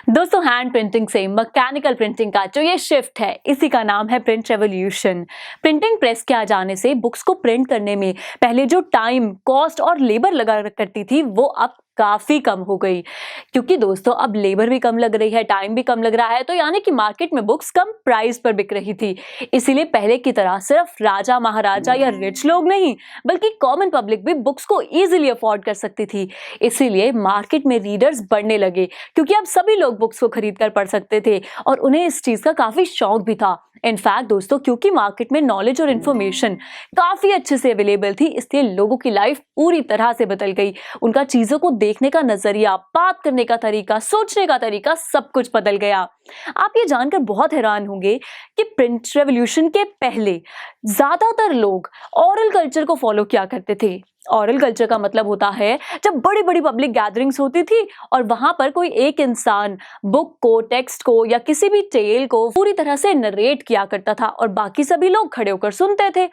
दोस्तों hand printing से mechanical printing का जो ये शिफ्ट है इसी का नाम है प्रिंट रेवोल्यूशन। प्रिंटिंग प्रेस के आ जाने से बुक्स को प्रिंट करने में पहले जो टाइम कॉस्ट और लेबर लगा करती थी वो अब काफी कम हो गई, क्योंकि दोस्तों अब लेबर भी कम लग रही है, टाइम भी कम लग रहा है, तो यानी कि मार्केट में बुक्स कम प्राइस पर बिक रही थी। इसीलिए पहले की तरह सिर्फ राजा महाराजा या रिच लोग नहीं बल्कि कॉमन पब्लिक भी बुक्स को इजीली अफोर्ड कर सकती थी। इसीलिए मार्केट में रीडर्स बढ़ने लगे, क्योंकि अब सभी लोग बुक्स को खरीद कर पढ़ सकते थे और उन्हें इस चीज का काफी शौक भी था। इनफैक्ट दोस्तों, क्योंकि मार्केट में नॉलेज और इन्फॉर्मेशन काफी अच्छे से अवेलेबल थी, इसलिए लोगों की लाइफ पूरी तरह से बदल गई। उनका चीजों को देखने का नजरिया, बात करने का तरीका, सोचने का तरीका, सब कुछ बदल गया। आप ये जानकर बहुत हैरान होंगे कि प्रिंट रेवोल्यूशन के पहले ज्यादातर लोग ओरल कल्चर को फॉलो किया करते थे। ओरल कल्चर का मतलब होता है जब बड़ी बड़ी पब्लिक गैदरिंग्स होती थी और वहां पर कोई एक इंसान बुक को, टेक्स्ट को या किसी भी टेल को पूरी तरह से नरेट किया करता था और बाकी सभी लोग खड़े होकर सुनते थे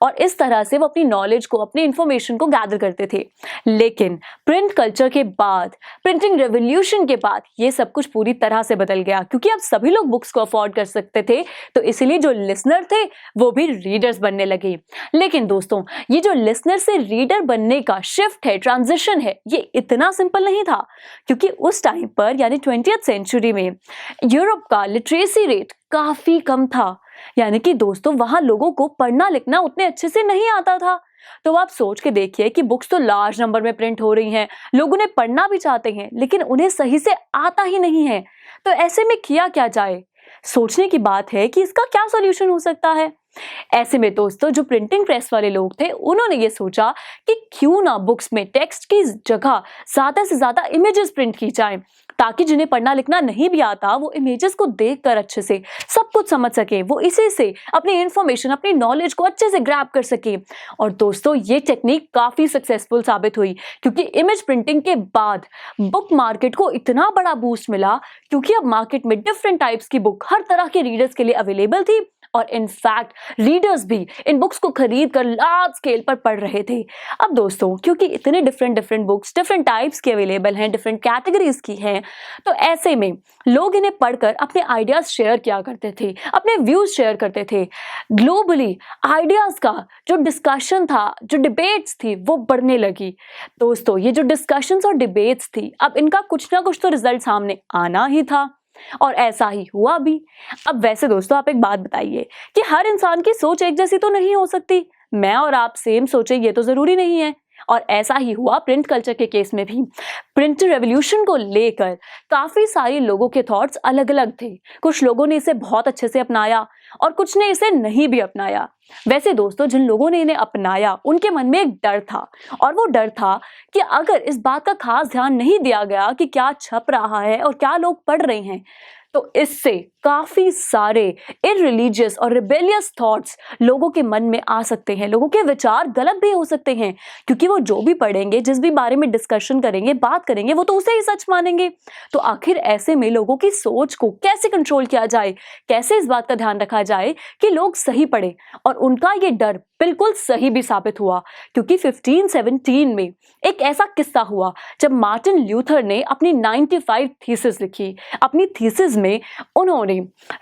और इस तरह से वो अपनी नॉलेज को, अपनी इंफॉर्मेशन को गैदर करते थे। लेकिन प्रिंट कल्चर के बाद, प्रिंटिंग रेवोल्यूशन के बाद ये सब कुछ पूरी तरह से बदल गया, क्योंकि अब सभी लोग बुक्स को अफोर्ड कर सकते थे, तो इसीलिए जो लिसनर थे वो भी रीडर्स बनने लगे। लेकिन दोस्तों, ये जो लिसनर से रीडर बनने का शिफ्ट है, ट्रांजिशन है, ये इतना सिंपल नहीं था, क्योंकि उस टाइम पर यानी 20th सेंचुरी में यूरोप का लिटरेसी रेट काफी कम था। यानी कि दोस्तों, वहां लोगों को पढ़ना लिखना उतने अच्छे से नहीं आता था। तो आप सोच के देखिए कि बुक्स तो लार्ज नंबर में प्रिंट हो रही हैं, लोग उन्हें पढ़ना भी चाहते हैं, लेकिन उन्हें सही से आता ही नहीं है। तो ऐसे में किया क्या जाए? सोचने की बात है कि इसका क्या सॉल्यूशन हो सकता है। ऐसे में दोस्तों, जो प्रिंटिंग प्रेस वाले लोग थे उन्होंने ये सोचा कि क्यों ना बुक्स में टेक्स्ट की जगह ज्यादा से ज्यादा इमेजेस प्रिंट की जाए, ताकि जिन्हें पढ़ना लिखना नहीं भी आता वो इमेजेस को देखकर अच्छे से सब कुछ समझ सके, वो इसी से अपनी इंफॉर्मेशन, अपनी नॉलेज को अच्छे से ग्रैब कर सके। और दोस्तों, ये टेक्निक काफी सक्सेसफुल साबित हुई, क्योंकि इमेज प्रिंटिंग के बाद बुक मार्केट को इतना बड़ा बूस्ट मिला, क्योंकि अब मार्केट में डिफरेंट टाइप्स की बुक हर तरह के रीडर्स के लिए अवेलेबल थी और इनफैक्ट रीडर्स भी इन बुक्स को खरीद कर लार्ज स्केल पर पढ़ रहे थे। अब दोस्तों, क्योंकि इतने डिफरेंट बुक्स डिफरेंट टाइप्स की अवेलेबल हैं, डिफरेंट कैटेगरीज की हैं, तो ऐसे में लोग इन्हें पढ़कर अपने आइडियाज शेयर किया करते थे, अपने व्यूज शेयर करते थे। ग्लोबली आइडियाज का जो डिस्कशन था, जो डिबेट्स थी, वो बढ़ने लगी। दोस्तों, ये जो डिस्कशंस और डिबेट्स थी, अब इनका कुछ ना कुछ तो रिजल्ट सामने आना ही था और ऐसा ही हुआ भी। अब वैसे दोस्तों, आप एक बात बताइए कि हर इंसान की सोच एक जैसी तो नहीं हो सकती। मैं और आप सेम सोचे ये तो जरूरी नहीं है, और ऐसा ही हुआ प्रिंट कल्चर के केस में भी। प्रिंट रेवोल्यूशन को लेकर काफी सारे लोगों के थॉट्स अलग अलग थे। कुछ लोगों ने इसे बहुत अच्छे से अपनाया और कुछ ने इसे नहीं भी अपनाया। वैसे दोस्तों, जिन लोगों ने इन्हें अपनाया उनके मन में एक डर था, और वो डर था कि अगर इस बात का खास ध्यान नहीं दिया गया कि क्या छप रहा है और क्या लोग पढ़ रहे हैं, तो इससे काफी सारे इररिलीजियस और रिबेलियस थॉट्स लोगों के मन में आ सकते हैं। लोगों के विचार गलत भी हो सकते हैं, क्योंकि वो जो भी पढ़ेंगे, जिस भी बारे में डिस्कशन करेंगे, बात करेंगे, वो तो उसे ही सच मानेंगे। तो आखिर ऐसे में लोगों की सोच को कैसे कंट्रोल किया जाए, कैसे इस बात का ध्यान रखा जाए कि लोग सही पढ़े? और उनका ये डर बिल्कुल सही भी साबित हुआ, क्योंकि 1517 में एक ऐसा किस्सा हुआ जब मार्टिन ल्यूथर ने अपनी 95 थीसिस लिखी। अपनी थीसिस में उन्होंने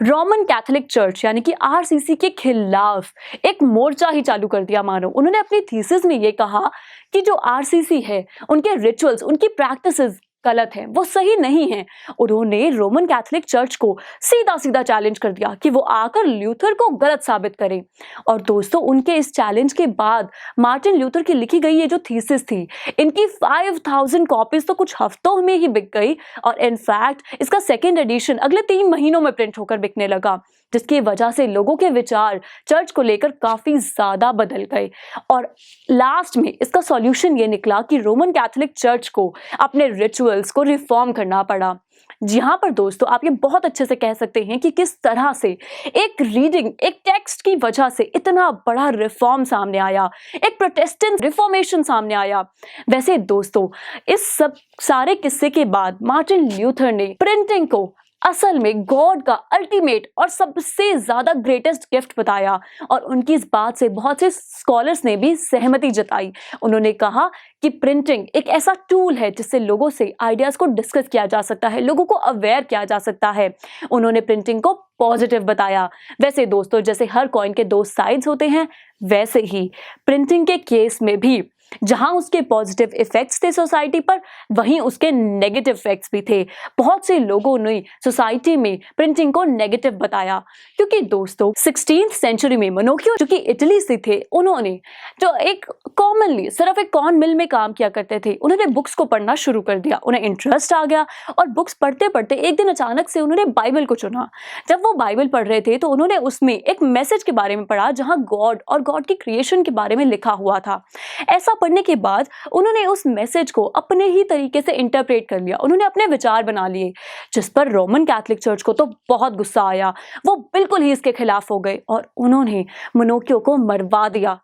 रोमन कैथोलिक चर्च यानी कि आरसीसी के खिलाफ एक मोर्चा ही चालू कर दिया। मानो उन्होंने अपनी थीसिस में ये कहा कि जो आरसीसी है, उनके रिचुअल्स, उनकी प्रैक्टिसेस गलत है, वो सही नहीं है। उन्होंने रोमन कैथोलिक चर्च को सीधा सीधा चैलेंज कर दिया कि वो आकर ल्यूथर को गलत साबित करें। और दोस्तों, उनके इस चैलेंज के बाद मार्टिन ल्यूथर की लिखी गई ये जो थीसिस थी, इनकी 5000 कॉपीज तो कुछ हफ्तों में ही बिक गई, और इनफैक्ट इसका सेकेंड एडिशन अगले 3 महीनों में प्रिंट होकर बिकने लगा, जिसकी वजह से लोगों के विचार चर्च को लेकर काफी ज्यादा बदल गए। और लास्ट में इसका सॉल्यूशन ये निकला कि रोमन कैथोलिक चर्च को अपने रिचुअल्स को रिफॉर्म करना पड़ा। जहां पर दोस्तों, आप ये बहुत अच्छे से कह सकते हैं कि किस तरह से एक रीडिंग, एक टेक्स्ट की वजह से इतना बड़ा रिफॉर्म सामने आया, एक प्रोटेस्टेंट रिफॉर्मेशन सामने आया। वैसे दोस्तों, इस सब सारे किस्से के बाद मार्टिन ल्यूथर ने प्रिंटिंग को असल में गॉड का अल्टीमेट और सबसे ज्यादा ग्रेटेस्ट गिफ्ट बताया। और उनकी इस बात से बहुत से स्कॉलर्स ने भी सहमति जताई। उन्होंने कहा कि प्रिंटिंग एक ऐसा टूल है जिससे लोगों से आइडियाज को डिस्कस किया जा सकता है, लोगों को अवेयर किया जा सकता है। उन्होंने प्रिंटिंग को पॉजिटिव बताया। वैसे दोस्तों, जैसे हर कॉइन के दो साइड्स होते हैं, वैसे ही प्रिंटिंग के केस में भी जहां उसके पॉजिटिव इफेक्ट्स थे सोसाइटी पर, वहीं उसके नेगेटिव इफेक्ट्स भी थे। बहुत से लोगों ने सोसाइटी में प्रिंटिंग को नेगेटिव बताया, क्योंकि दोस्तों 16th सेंचुरी में मनोकियो जो कि इटली से थे, उन्होंने जो एक कॉमनली सिर्फ एक कॉर्न मिल में काम किया करते थे, उन्होंने बुक्स को पढ़ना शुरू कर दिया। उन्हें इंटरेस्ट आ गया और बुक्स पढ़ते पढ़ते एक दिन अचानक से उन्होंने बाइबल को चुना। जब वो बाइबल पढ़ रहे थे तो उन्होंने उसमें एक मैसेज के बारे में पढ़ा जहां गॉड और गॉड की क्रिएशन के बारे में लिखा हुआ था। ऐसा पढ़ने के बाद उन्होंने उस मैसेज को अपने ही तरीके से इंटरप्रेट कर लिया, उन्होंने अपने विचार बना लिए, जिस पर रोमन कैथोलिक चर्च को तो बहुत गुस्सा आया। वो बिल्कुल ही इसके खिलाफ हो गए और उन्होंने मनोकियो को मरवा दिया।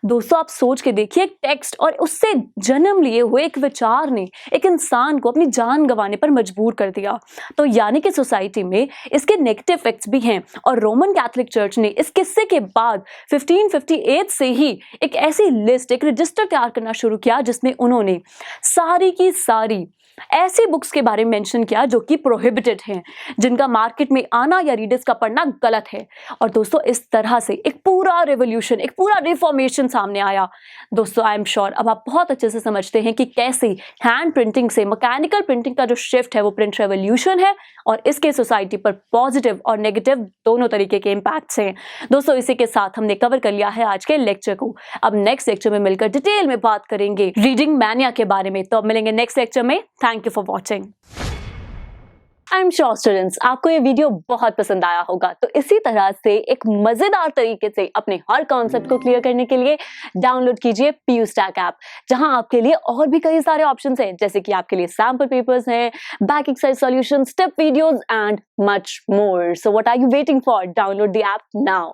दोस्तों, आप सोच के देखिए, एक टेक्स्ट और उससे जन्म लिए हुए एक विचार ने एक इंसान को अपनी जान गंवाने पर मजबूर कर दिया। तो यानी कि सोसाइटी में इसके नेगेटिव इफेक्ट्स भी हैं। और रोमन कैथोलिक चर्च ने इस किस्से के बाद 1558 से ही एक ऐसी लिस्ट, एक रजिस्टर तैयार करना शुरू किया जिसमें उन्होंने सारी की सारी ऐसी बुक्स के बारे में मेंशन किया जो कि प्रोहिबिटेड हैं, जिनका मार्केट में आना या रीडर्स का पढ़ना गलत है। और दोस्तों, इस तरह से एक पूरा रेवोल्यूशन, एक पूरा रिफॉर्मेशन सामने आया। दोस्तों, आई एम श्योर अब आप बहुत अच्छे से समझते हैं कि कैसे हैंड प्रिंटिंग से मैकेनिकल प्रिंटिंग का जो शिफ्ट है वो प्रिंट रेवोल्यूशन है और इसके सोसाइटी पर पॉजिटिव और नेगेटिव दोनों तरीके के इम्पैक्ट्स हैं। दोस्तों, इसी के साथ हमने कवर कर लिया है आज के लेक्चर को। अब नेक्स्ट लेक्चर में मिलकर डिटेल में बात करेंगे रीडिंग मैनिया के बारे में। तो अब मिलेंगे नेक्स्ट लेक्चर में। Thank you for watching. I am sure students, आपको ये वीडियो बहुत पसंद आया होगा। तो इसी तरह से एक मजेदार तरीके से अपने हर कॉन्सेप्ट को क्लियर करने के लिए डाउनलोड कीजिए PU Stack ऐप, जहां आपके लिए और भी कई सारे ऑप्शंस हैं, जैसे कि आपके लिए सैंपल पेपर्स हैं, back exercise solutions, step videos and much more. So what are you waiting for? Download the app now.